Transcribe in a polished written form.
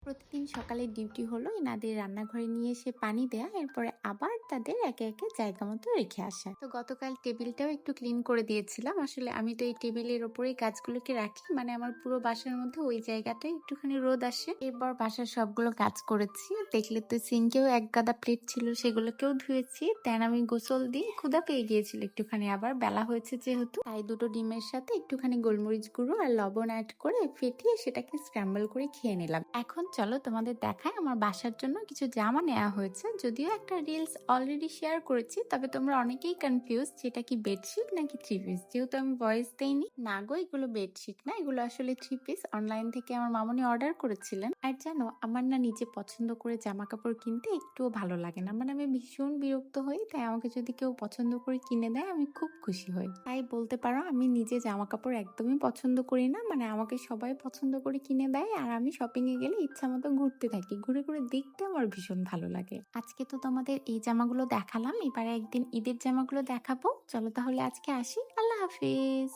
প্রতিদিন সকালে ডিউটি হলো এনাদের রান্নাঘরে নিয়ে এসে পানি দেয়া, এরপরে আবার তাদের একে একে জায়গা মতো রেখে আসা। তো গতকাল টেবিলটাও একটু ক্লিন করে দিয়েছিলাম। আসলে আমি তো এই টেবিলের ওপরেই গাছগুলোকে রাখি, মানে আমার পুরো বাসার মধ্যে ওই জায়গাটায় একটুখানি রোদ আসে। এরপর বাসার সবগুলো কাজ করেছি। দেখলে তো সিঙ্কেও এক গাদা প্লেট ছিল, সেগুলোকেও ধুয়েছি। দেন আমি গোসল দিয়ে ক্ষুধা পেয়ে গিয়েছিল একটুখানি, আবার বেলা হয়েছে যেহেতু, তাই দুটো ডিমের সাথে একটুখানি গোলমরিচ গুঁড়ো আর লবণ অ্যাড করে ফেটিয়ে সেটাকে স্ক্র্যাম্বল করে খেয়ে নিলাম। এখন চলো তোমাদের দেখায় আমার বাসার জন্য কিছু জামা নেওয়া হয়েছে। যদিও একটা রিলস অলরেডি শেয়ার করেছি, তবে তোমরা অনেকেই কনফিউজ যেটা কি বেডশিট নাকি থ্রি পিস, যেহেতু আমি ভয়েস দেইনি। না গো, এগুলো বেডশিট না, এগুলো আসলে থ্রি পিস। অনলাইন থেকে আমার মামনি অর্ডার করেছিলেন। আর জানো, আমার না নিজে পছন্দ করে জামা কাপড় কিনতে একটুও ভালো লাগে না, মানে আমি ভীষণ বিরক্ত হই। তাই আমাকে যদি কেউ পছন্দ করে কিনে দেয় আমি খুব খুশি হই। তাই বলতে পারো আমি নিজে জামা কাপড় একদমই পছন্দ করি না, মানে আমাকে সবাই পছন্দ করে কিনে দেয় আর আমি শপিং এ গেলে ইচ্ছা মতো ঘুরতে থাকি। ঘুরে ঘুরে দেখতে আমার ভীষণ ভালো লাগে। আজকে তো তোমাদের এই জামাগুলো দেখালাম, এবারে একদিন ঈদের জামাগুলো দেখাবো। চলো তাহলে আজকে আসি। আল্লাহ হাফিজ।